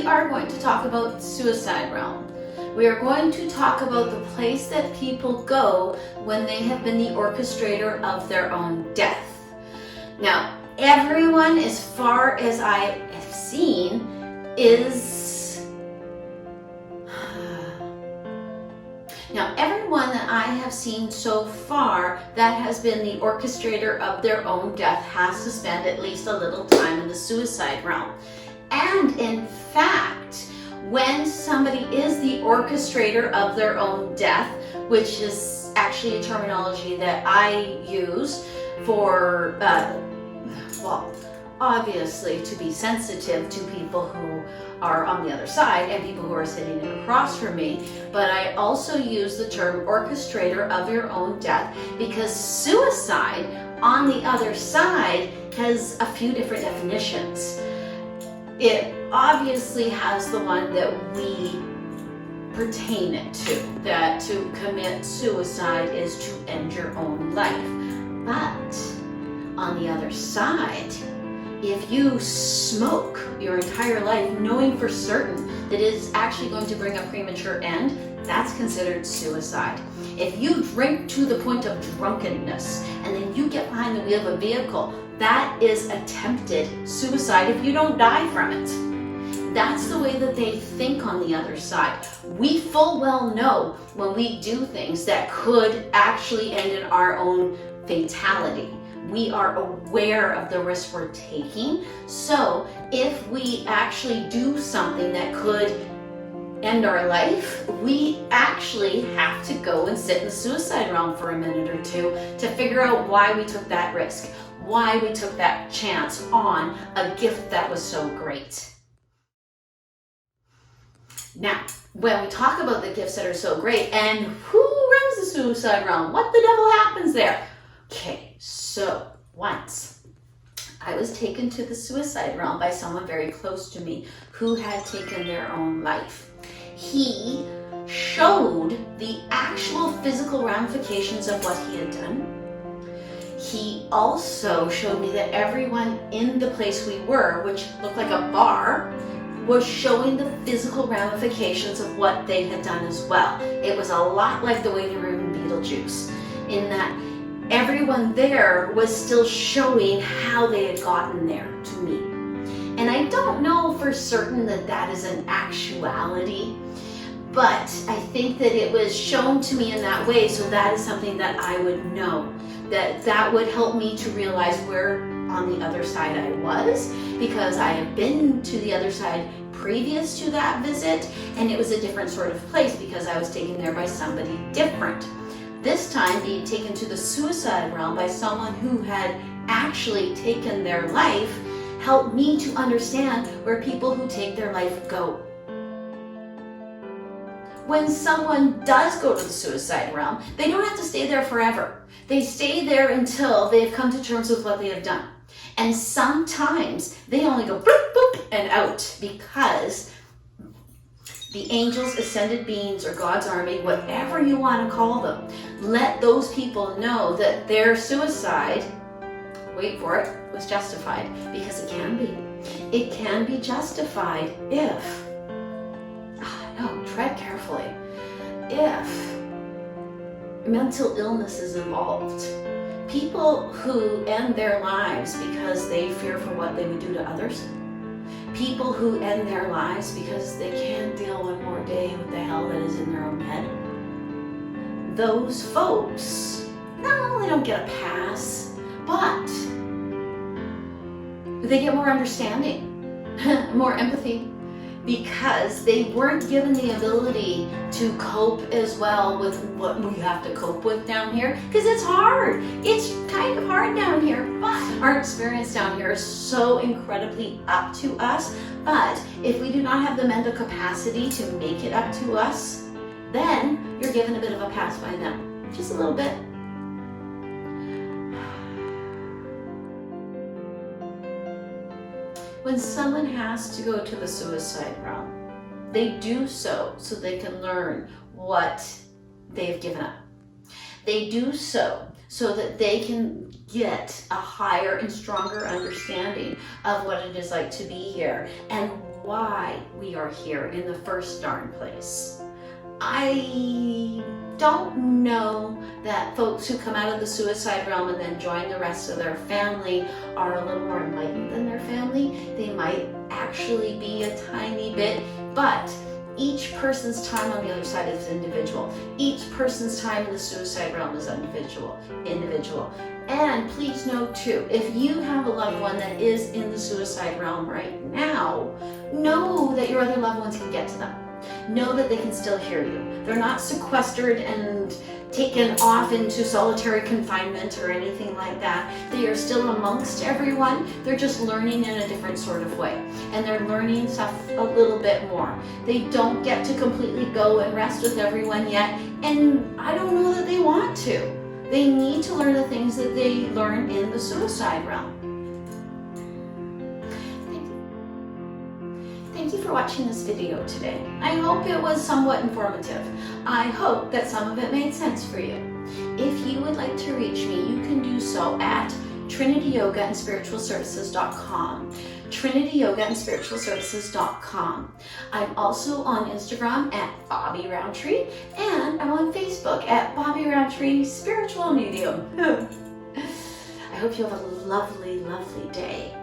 we are going to talk about suicide realm. We are going to talk about the place that people go when they have been the orchestrator of their own death. Now, everyone, as far as I have seen, everyone that I have seen so far that has been the orchestrator of their own death has to spend at least a little time in the suicide realm. And in fact, when somebody is the orchestrator of their own death, which is actually a terminology that I use for, obviously to be sensitive to people who are on the other side and people who are sitting across from me, but I also use the term orchestrator of your own death because suicide on the other side has a few different definitions. It obviously has the one that we pertain it to, that to commit suicide is to end your own life. But on the other side, if you smoke your entire life knowing for certain that it is actually going to bring a premature end, that's considered suicide. If you drink to the point of drunkenness and then you get behind the wheel of a vehicle, that is attempted suicide if you don't die from it. That's the way that they think on the other side. We full well know when we do things that could actually end in our own fatality. We are aware of the risk we're taking. So if we actually do something that could end our life, we actually have to go and sit in the suicide realm for a minute or two to figure out why we took that risk, why we took that chance on a gift that was so great. Now, when we talk about the gifts that are so great and who runs the suicide realm, what the devil happens there? Okay, so once I was taken to the suicide realm by someone very close to me who had taken their own life. He showed the actual physical ramifications of what he had done. He also showed me that everyone in the place we were, which looked like a bar, was showing the physical ramifications of what they had done as well. It was a lot like the waiting room in Beetlejuice, in that everyone there was still showing how they had gotten there to me. And I don't know for certain that that is an actuality, but I think that it was shown to me in that way, so that is something that I would know. That would help me to realize where on the other side I was, because I have been to the other side previous to that visit, and it was a different sort of place because I was taken there by somebody different. This time being taken to the suicide realm by someone who had actually taken their life helped me to understand where people who take their life go. When someone does go to the suicide realm, they don't have to stay there forever. They stay there until they've come to terms with what they have done. And sometimes they only go boop, boop, and out because the angels, ascended beings, or God's army, whatever you want to call them, let those people know that their suicide, wait for it, was justified. Because it can be. It can be justified if, tread carefully, if mental illness is involved. People who end their lives because they fear for what they would do to others. People who end their lives because they can't deal one more day with the hell that is in their own head. Those folks not only don't get a pass, but they get more understanding, more empathy, because they weren't given the ability to cope as well with what we have to cope with down here, because it's hard. It's kind of hard down here, but our experience down here is so incredibly up to us. But if we do not have the mental capacity to make it up to us, then you're given a bit of a pass by them, just a little bit. When someone has to go to the suicide realm, they do so they can learn what they've given up. They do so that they can get a higher and stronger understanding of what it is like to be here and why we are here in the first darn place. I don't know that folks who come out of the suicide realm and then join the rest of their family are a little more enlightened than their family. They might actually be a tiny bit, but each person's time on the other side is individual. Each person's time in the suicide realm is individual. And please know too, if you have a loved one that is in the suicide realm right now, know that your other loved ones can get to them. Know that they can still hear you. They're not sequestered and taken off into solitary confinement or anything like that. They are still amongst everyone. They're just learning in a different sort of way. And they're learning stuff a little bit more. They don't get to completely go and rest with everyone yet. And I don't know that they want to. They need to learn the things that they learn in the suicide realm. Thank you for watching this video today. I hope it was somewhat informative. I hope that some of it made sense for you. If you would like to reach me, you can do so at trinityyogaandspiritualservices.com. trinityyogaandspiritualservices.com. I'm also on Instagram at Bobbi Rowntree, and I'm on Facebook at Bobbi Rowntree Spiritual Medium. I hope you have a lovely, lovely day.